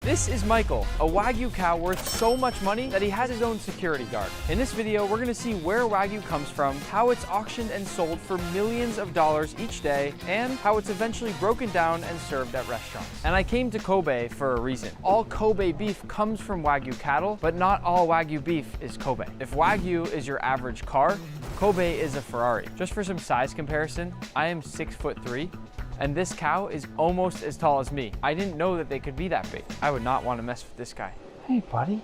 This is Michael, a Wagyu cow worth so much money that he has his own security guard. In this video, we're gonna see where Wagyu comes from, how it's auctioned and sold for millions of dollars each day, and how it's eventually broken down and served at restaurants. And I came to Kobe for a reason. All Kobe beef comes from Wagyu cattle, but not all Wagyu beef is Kobe. If Wagyu is your average car, Kobe is a Ferrari. Just for some size comparison, I am 6'3", and this cow is almost as tall as me. I didn't know that they could be that big. I would not want to mess with this guy. Hey, buddy.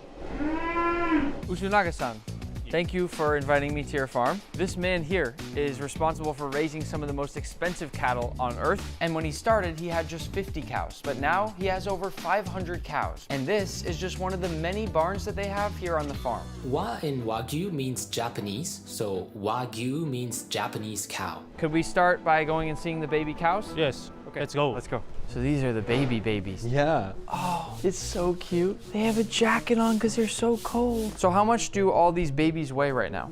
Usunaga-san, thank you for inviting me to your farm. This man here is responsible for raising some of the most expensive cattle on earth. And when he started, he had just 50 cows, but now he has over 500 cows. And this is just one of the many barns that they have here on the farm. Wa in Wagyu means Japanese, so Wagyu means Japanese cow. Could we start by going and seeing the baby cows? Yes. Okay, Let's go. Let's go. So these are the babies. Yeah. Oh, it's so cute. They have a jacket on because they're so cold. So how much do all these babies weigh right now?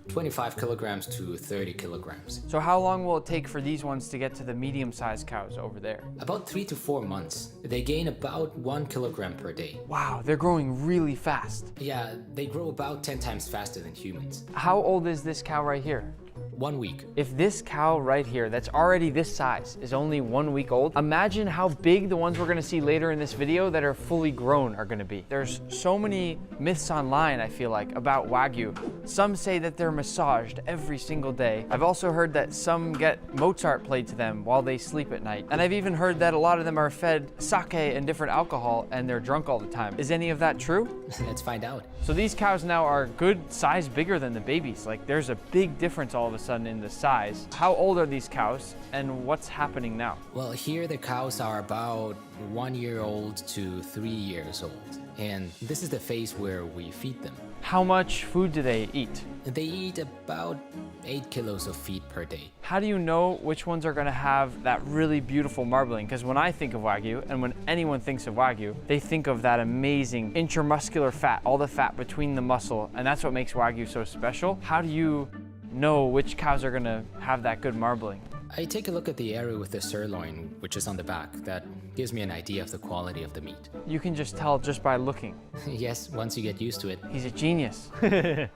25 kilograms to 30 kilograms. So how long will it take for these ones to get to the medium-sized cows over there? About 3 to 4 months. They gain about 1 kilogram per day. Wow, they're growing really fast. Yeah, they grow about 10 times faster than humans. How old is this cow right here? 1 week. If this cow right here, that's already this size, is only 1 week old, imagine how big the ones we're gonna see later in this video that are fully grown are gonna be. There's so many myths online, I feel like, about Wagyu. Some say that they're massaged every single day. I've also heard that some get Mozart played to them while they sleep at night. And I've even heard that a lot of them are fed sake and different alcohol and they're drunk all the time. Is any of that true? Let's find out. So these cows now are good size bigger than the babies. Like there's a big difference all of a sudden in the size. How old are these cows and what's happening now? Well, here the cows are about 1 year old to 3 years old. And this is the phase where we feed them. How much food do they eat? They eat about 8 kilos of feed per day. How do you know which ones are gonna have that really beautiful marbling? Because when I think of Wagyu, and when anyone thinks of Wagyu, they think of that amazing intramuscular fat, all the fat between the muscle, and that's what makes Wagyu so special. How do you know which cows are gonna have that good marbling? I take a look at the area with the sirloin, which is on the back. That gives me an idea of the quality of the meat. You can just tell just by looking. Yes, once you get used to it. He's a genius.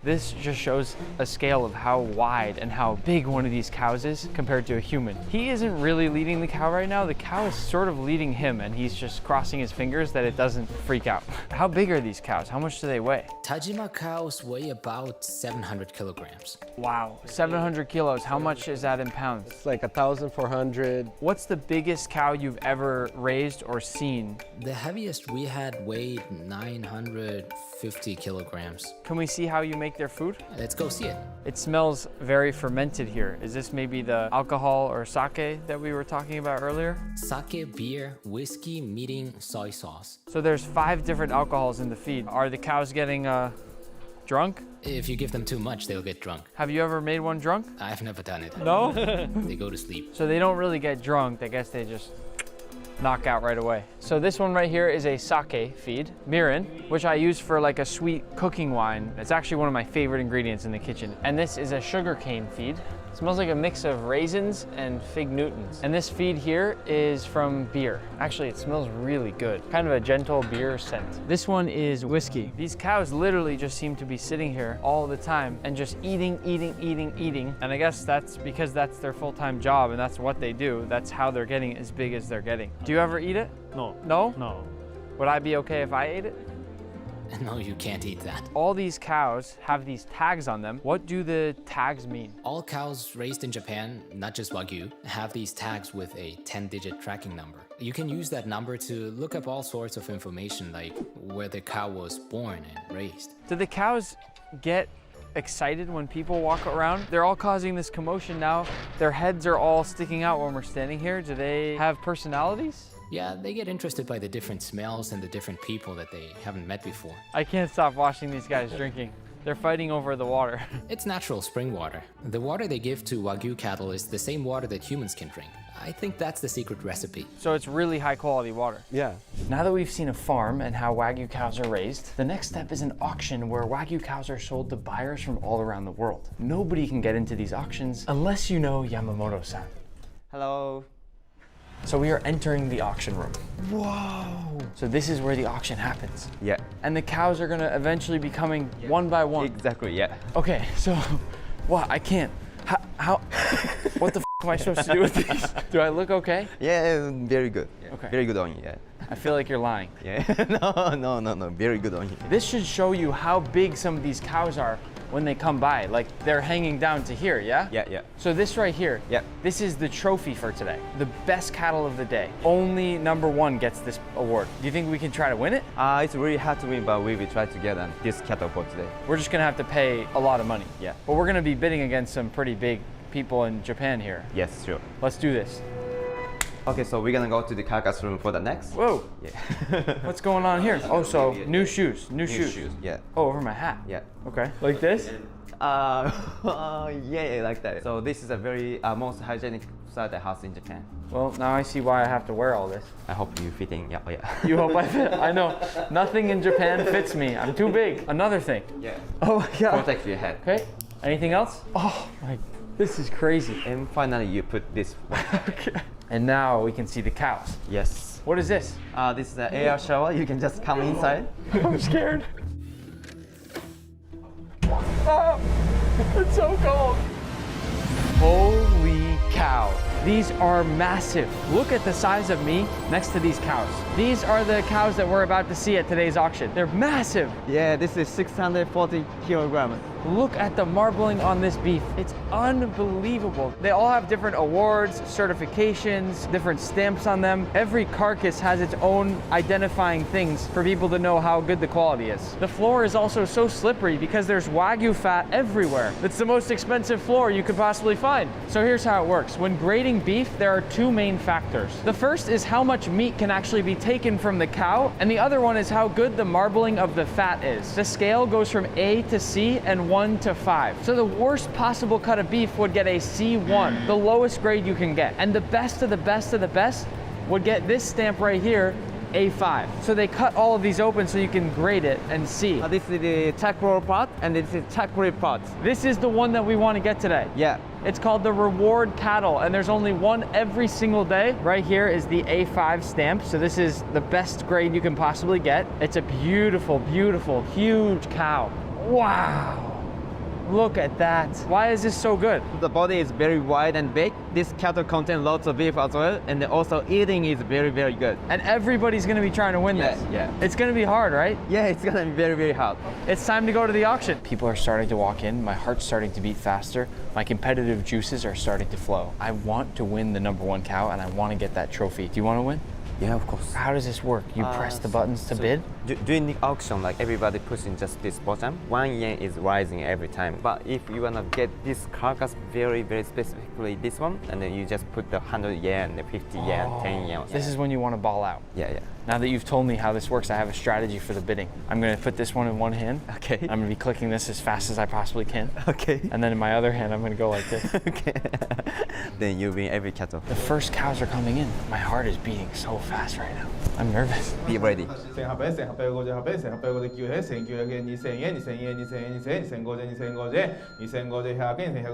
This just shows a scale of how wide and how big one of these cows is compared to a human. He isn't really leading the cow right now. The cow is sort of leading him and he's just crossing his fingers that it doesn't freak out. How big are these cows? How much do they weigh? Tajima cows weigh about 700 kilograms. Wow, 700 kilos. How much is that in pounds? It's like 1,400. What's the biggest cow you've ever raised or seen? The heaviest we had weighed 950 kilograms. Can we see how you make their food? Let's go see it. It smells very fermented here. Is this maybe the alcohol or sake that we were talking about earlier? Sake, beer, whiskey, meeting, soy sauce. So there's 5 different alcohols in the feed. Are the cows getting drunk? If you give them too much, they'll get drunk. Have you ever made one drunk? I've never done it. No? They go to sleep. So they don't really get drunk. I guess they just knock out right away. So this one right here is a sake feed, mirin, which I use for like a sweet cooking wine. It's actually one of my favorite ingredients in the kitchen. And this is a sugarcane feed. It smells like a mix of raisins and fig Newtons. And this feed here is from beer. Actually, it smells really good. Kind of a gentle beer scent. This one is whiskey. These cows literally just seem to be sitting here all the time and just eating. And I guess that's because that's their full-time job and that's what they do. That's how they're getting as big as they're getting. Do you ever eat it? No. No? No. Would I be okay if I ate it? No, you can't eat that. All these cows have these tags on them. What do the tags mean? All cows raised in Japan, not just Wagyu, have these tags with a 10-digit tracking number. You can use that number to look up all sorts of information like where the cow was born and raised. Do the cows get excited when people walk around? They're all causing this commotion now. Their heads are all sticking out when we're standing here. Do they have personalities? Yeah, they get interested by the different smells and the different people that they haven't met before. I can't stop watching these guys drinking. They're fighting over the water. It's natural spring water. The water they give to Wagyu cattle is the same water that humans can drink. I think that's the secret recipe. So it's really high quality water. Yeah. Now that we've seen a farm and how Wagyu cows are raised, the next step is an auction where Wagyu cows are sold to buyers from all around the world. Nobody can get into these auctions unless you know Yamamoto-san. Hello. So we are entering the auction room. Whoa! So this is where the auction happens. Yeah. And the cows are gonna eventually be coming one by one. Exactly. Yeah. Okay, so, what? I can't. How what the am I supposed to do with these? Do I look okay? Yeah. Very good. Okay. Very good on you. Yeah. I feel like you're lying. Yeah. No. Very good on you. This should show you how big some of these cows are when they come by. Like they're hanging down to here, yeah? Yeah. So this right here, Yeah. this is the trophy for today. The best cattle of the day. Only number one gets this award. Do you think we can try to win it? It's really hard to win, but we will try to get this cattle for today. We're just gonna have to pay a lot of money. Yeah. But we're gonna be bidding against some pretty big people in Japan here. Yes, sure. Let's do this. Okay, so we're gonna go to the carcass room for the next. Whoa, Yeah. what's going on here? Oh, so new shoes, new shoes. shoes. Yeah. Oh, over my hat. Yeah. Okay. Like this? Yeah, like that. So this is a very most hygienic slaughter house in Japan. Well, now I see why I have to wear all this. I hope you fitting. Yeah, yeah. You hope I fit? I know. Nothing in Japan fits me. I'm too big. Another thing. Yeah. Oh my God. Protect your head. Okay. Anything else? Oh my, this is crazy. And finally, you put this one. Okay. And now we can see the cows. Yes. What is this? This is the air shower. You can just come inside. I'm scared. Oh, it's so cold. Holy cow. These are massive. Look at the size of me next to these cows. These are the cows that we're about to see at today's auction. They're massive. Yeah, this is 640 kilograms. Look at the marbling on this beef. It's unbelievable. They all have different awards, certifications, different stamps on them. Every carcass has its own identifying things for people to know how good the quality is. The floor is also so slippery because there's Wagyu fat everywhere. It's the most expensive floor you could possibly find. So here's how it works. When grading beef, there are two main factors. The first is how much meat can actually be taken from the cow, and the other one is how good the marbling of the fat is. The scale goes from A to C and 1 to 5. So the worst possible cut of beef would get a C1, the lowest grade you can get. And the best of the best of the best would get this stamp right here, A5. So they cut all of these open so you can grade it and see. This is the charcoal part, and this is charcoal part. This is the one that we want to get today. Yeah. It's called the reward cattle, and there's only one every single day. Right here is the A5 stamp. So this is the best grade you can possibly get. It's a beautiful, beautiful, huge cow. Wow. Look at that. Why is this so good? The body is very wide and big. This cattle contains lots of beef as well, and also eating is very, very good. And everybody's gonna be trying to win this. Yeah. It's gonna be hard, right? Yeah, it's gonna be very, very hard. It's time to go to the auction. People are starting to walk in. My heart's starting to beat faster. My competitive juices are starting to flow. I want to win the number one cow, and I want to get that trophy. Do you want to win? Yeah, of course. How does this work? You press the buttons to bid? During the auction, like everybody pushing just this button, 1 yen is rising every time. But if you wanna get this carcass very, very specifically this one, and then you just put the 100 yen, the 50 yen, 10 yen. This is when you want to ball out. Yeah. Now that you've told me how this works, I have a strategy for the bidding. I'm going to put this one in one hand. Okay. I'm going to be clicking this as fast as I possibly can. Okay. And then in my other hand, I'm going to go like this. Okay. Then you win every cattle. The first cows are coming in. My heart is beating so fast right now. I'm nervous. Be ready. 1800円、1850円、1859円、1900円、2000円、2000円、2000円、2000円、2050円、2050円、2050円、100円、1150円、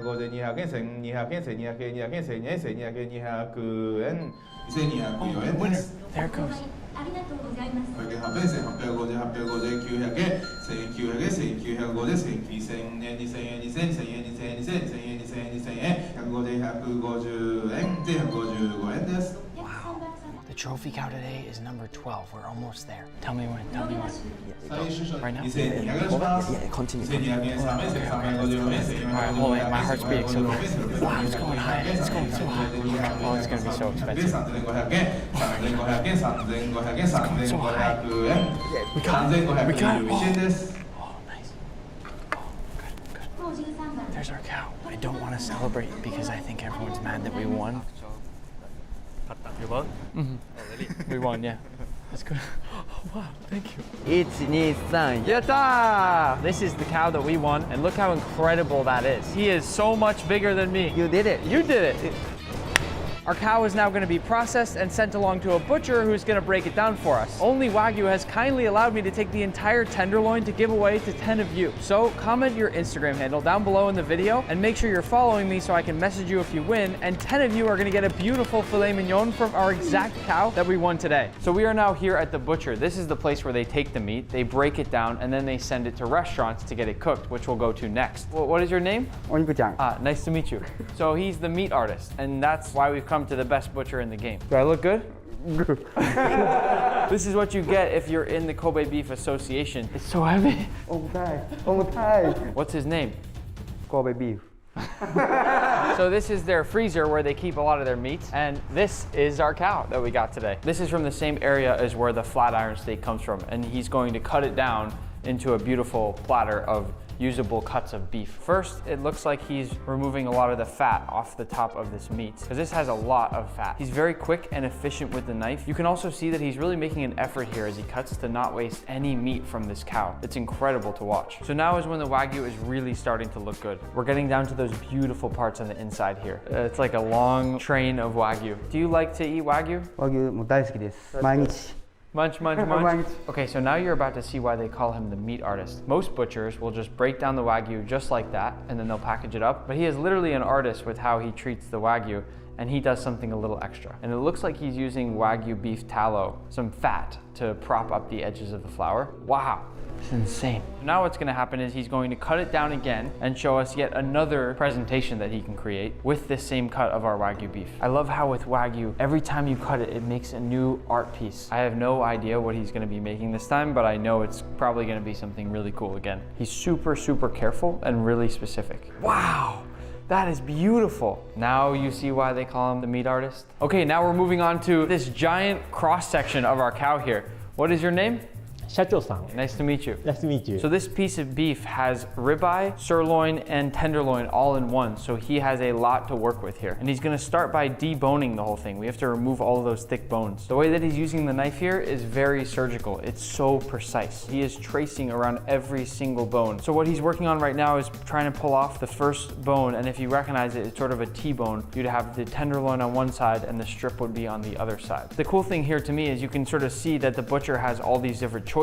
200円、1200円、1200円、200円、1000円、1200円、200円、1204円です。 There it goes. ありがとうございます。800円、1850円、850円、900円、1900円、1950円、2000円、2000円、2000円、2000円、2000円、2000円、2000円、2000円、2000円、150円、150円、で155円です。 The trophy cow today is number 12. We're almost there. Tell me when. Tell me when. 最終章 Right now? 2200円します。 Yeah, continue. 2200円、3円、1350円、 Alright, hold it. My heart's beating so fast. Wow, it's going high. It's going so high. Oh, it's going to be so expensive. 3500円、3500円、3500円、3500円、We got it. 3521円です。 Oh, nice. Oh, good. There's our cow. I don't want to celebrate because I think everyone's mad that we won. You won? We won, yeah. That's good. Oh, wow, thank you. 1, 2, 3. Yatta! This is the cow that we won, and look how incredible that is. He is so much bigger than me. You did it. You did it. Our cow is now going to be processed and sent along to a butcher who's going to break it down for us. Only Wagyu has kindly allowed me to take the entire tenderloin to give away to 10 of you. So comment your Instagram handle down below in the video and make sure you're following me so I can message you if you win, and 10 of you are going to get a beautiful filet mignon from our exact cow that we won today. So we are now here at the butcher. This is the place where they take the meat, they break it down, and then they send it to restaurants to get it cooked, which we'll go to next. Well, what is your name? Nice to meet you. So he's the meat artist, and that's why we've come to the best butcher in the game. Do I look good? This is what you get if you're in the Kobe Beef Association. It's so heavy. What's his name? Kobe beef. So this is their freezer where they keep a lot of their meats, and this is our cow that we got today. This is from the same area as where the flat iron steak comes from, and he's going to cut it down into a beautiful platter of usable cuts of beef. First, it looks like he's removing a lot of the fat off the top of this meat, because this has a lot of fat. He's very quick and efficient with the knife. You can also see that he's really making an effort here as he cuts to not waste any meat from this cow. It's incredible to watch. So now is when the Wagyu is really starting to look good. We're getting down to those beautiful parts on the inside here. It's like a long train of Wagyu. Do you like to eat Wagyu? 和牛も大好きです。毎日。 Munch, munch, munch. Okay, so now you're about to see why they call him the meat artist. Most butchers will just break down the Wagyu just like that, and then they'll package it up. But he is literally an artist with how he treats the Wagyu, and he does something a little extra. And it looks like he's using Wagyu beef tallow, some fat, to prop up the edges of the flour. Wow. It's insane. Now what's gonna happen is he's going to cut it down again and show us yet another presentation that he can create with this same cut of our Wagyu beef. I love how with Wagyu, every time you cut it, it makes a new art piece. I have no idea what he's gonna be making this time, but I know it's probably gonna be something really cool again. He's super, super careful and really specific. Wow. That is beautiful. Now you see why they call him the meat artist. Okay, now we're moving on to this giant cross section of our cow here. What is your name? 社長さん。 Nice to meet you. Nice to meet you. So this piece of beef has ribeye, sirloin, and tenderloin all in one. So he has a lot to work with here. And he's gonna start by deboning the whole thing. We have to remove all of those thick bones. The way that he's using the knife here is very surgical. It's so precise. He is tracing around every single bone. So what he's working on right now is trying to pull off the first bone. And if you recognize it, it's sort of a T-bone. You'd have the tenderloin on one side and the strip would be on the other side. The cool thing here to me is you can sort of see that the butcher has all these different choices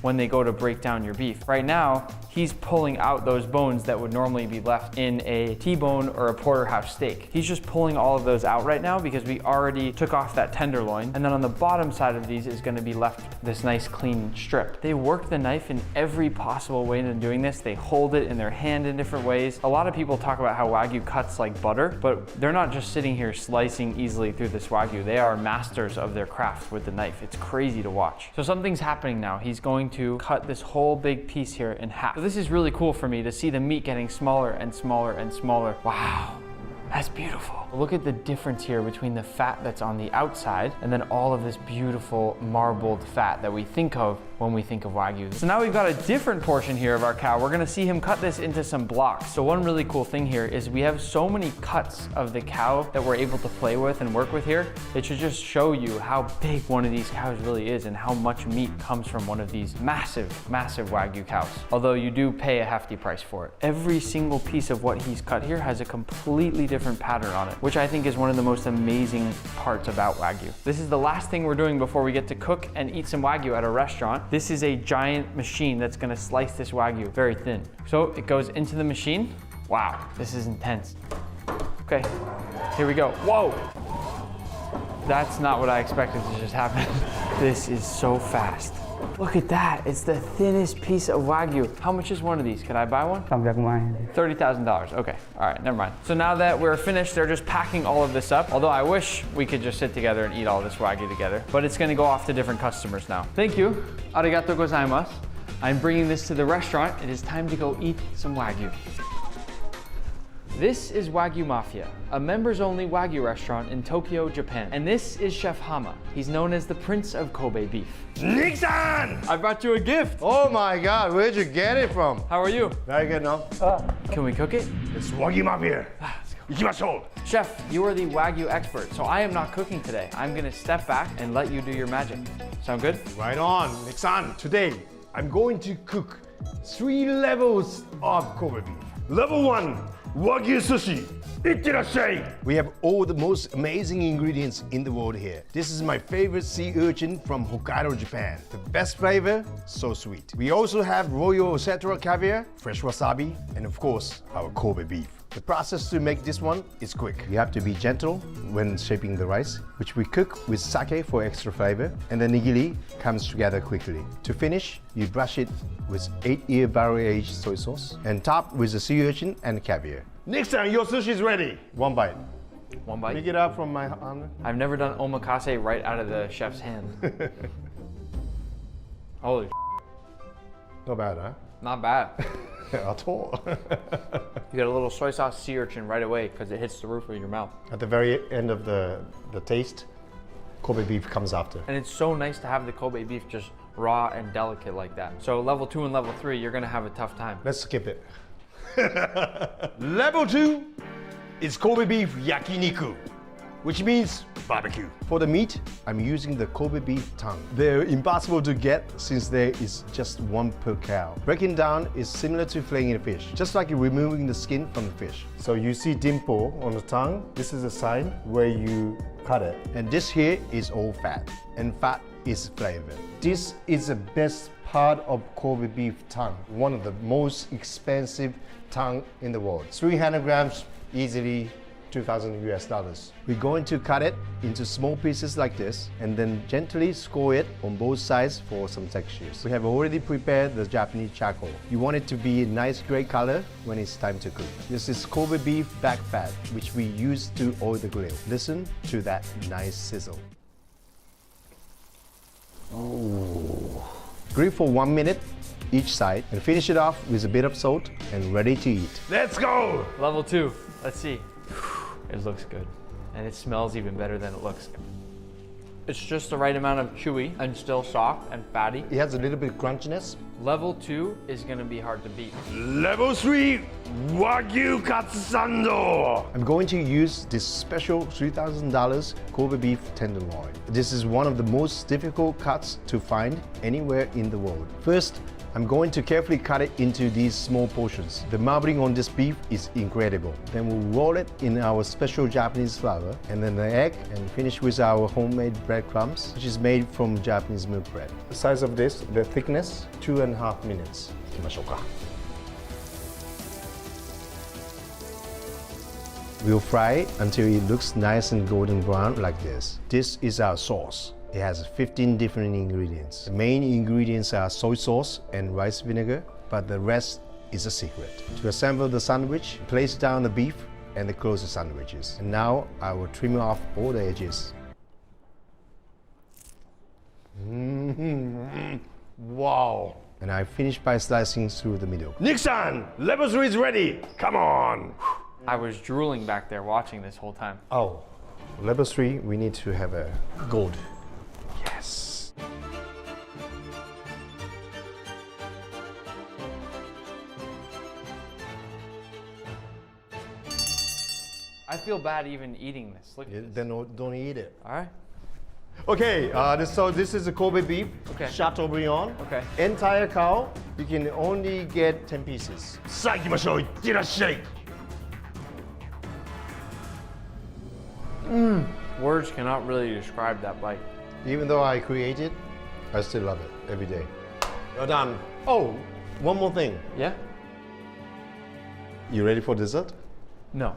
when they go to break down your beef. Right now, he's pulling out those bones that would normally be left in a T-bone or a porterhouse steak. He's just pulling all of those out right now because we already took off that tenderloin. And then on the bottom side of these is gonna be left this nice clean strip. They work the knife in every possible way in doing this. They hold it in their hand in different ways. A lot of people talk about how Wagyu cuts like butter, but they're not just sitting here slicing easily through this Wagyu. They are masters of their craft with the knife. It's crazy to watch. So something's happening now. He's going to cut this whole big piece here in half. So this is really cool for me to see the meat getting smaller and smaller and smaller. Wow. That's beautiful. Look at the difference here between the fat that's on the outside and then all of this beautiful marbled fat that we think of when we think of Wagyu. So now we've got a different portion here of our cow. We're gonna see him cut this into some blocks. So one really cool thing here is we have so many cuts of the cow that we're able to play with and work with here. It should just show you how big one of these cows really is and how much meat comes from one of these massive, massive Wagyu cows. Although you do pay a hefty price for it. Every single piece of what he's cut here has a completely different pattern on it, which I think is one of the most amazing parts about Wagyu. This is the last thing we're doing before we get to cook and eat some Wagyu at a restaurant. This is a giant machine that's gonna slice this Wagyu very thin. So it goes into the machine. Wow, this is intense. Okay, here we go. Whoa! That's not what I expected to just happen. This is so fast. Look at that, it's the thinnest piece of Wagyu. How much is one of these? Can I buy one? 300万円。 $30,000, okay. All right, never mind. So now that we're finished, they're just packing all of this up. Although I wish we could just sit together and eat all this Wagyu together, but it's gonna go off to different customers now. Thank you, arigato gozaimasu. I'm bringing this to the restaurant. It is time to go eat some Wagyu. This is Wagyu Mafia, a members-only Wagyu restaurant in Tokyo, Japan. And this is Chef Hama. He's known as the Prince of Kobe beef. Nick-san! I brought you a gift. Oh my God, where'd you get it from? How are you? Very good, no? Can we cook it? It's Wagyu Mafia. Ikimashou. Chef, you are the Wagyu expert, so I am not cooking today. I'm gonna step back and let you do your magic. Sound good? Right on, Nick-san. Today, I'm going to cook 3 levels of Kobe beef. Level 1, Wagyu sushi. Ittirashai. We have all the most amazing ingredients in the world here. This is my favorite sea urchin from Hokkaido, Japan. The best flavor, so sweet. We also have Royal Osatra caviar, fresh wasabi, and of course, our Kobe beef. The process to make this one is quick. You have to be gentle when shaping the rice, which we cook with sake for extra flavor, and the nigiri comes together quickly. To finish, you brush it with 8-year barrel-aged soy sauce and top with the sea urchin and caviar. Next time, your sushi is ready. One bite. One bite. Pick it up from my hand. I've never done omakase right out of the chef's hand. Holy Not bad, huh? not bad. At all. You get a little soy sauce sea urchin right away because it hits the roof of your mouth. At the very end of the taste, Kobe beef comes after. And it's so nice to have the Kobe beef just raw and delicate like that. So level 2 and level 3, you're gonna have a tough time. Let's skip it. Level 2 is Kobe beef yakiniku, which means barbecue. For the meat, I'm using the Kobe beef tongue. They're impossible to get since there is just one per cow. Breaking down is similar to filleting a fish, just like removing the skin from the fish. So you see dimple on the tongue. This is a sign where you cut it. And this here is all fat, and fat is flavor. This is the best part of Kobe beef tongue, one of the most expensive tongue in the world. 300 grams, easily $2,000. We're going to cut it into small pieces like this and then gently score it on both sides for some textures. We have already prepared the Japanese charcoal. You want it to be a nice gray color when it's time to cook. This is Kobe beef back fat, which we use to oil the grill. Listen to that nice sizzle. Ooh. Grill for 1 minute each side and finish it off with a bit of salt and ready to eat. Let's go! Level 2, let's see. It looks good. And it smells even better than it looks. It's just the right amount of chewy and still soft and fatty. It has a little bit of crunchiness. Level 2 is gonna be hard to beat. Level 3, Wagyu Katsando. I'm going to use this special $3,000 Kobe beef tenderloin. This is one of the most difficult cuts to find anywhere in the world. First, I'm going to carefully cut it into these small portions. The marbling on this beef is incredible. Then we'll roll it in our special Japanese flour and then the egg and finish with our homemade breadcrumbs, which is made from Japanese milk bread. The size of this, the thickness, 2.5 minutes. いきましょうか. We'll fry it until it looks nice and golden brown like this. This is our sauce. It has 15 different ingredients. The main ingredients are soy sauce and rice vinegar, but the rest is a secret. To assemble the sandwich, place down the beef and close the sandwiches. And now I will trim off all the edges. Wow. And I finish by slicing through the middle. Nixon, level 3 is ready. Come on. I was drooling back there watching this whole time. Oh, level 3, we need to have a gold. Yes. I feel bad even eating this. Look at this. Then don't eat it. All right. Okay, so this is a Kobe beef, Okay. Chateaubriand. Okay. Entire cow, you can only get 10 pieces. さあ行きましょう。いってらっしゃい。 Words cannot really describe that bite. Even though I create it, I still love it every day. Well done. Oh, one more thing. Yeah? You ready for dessert? No.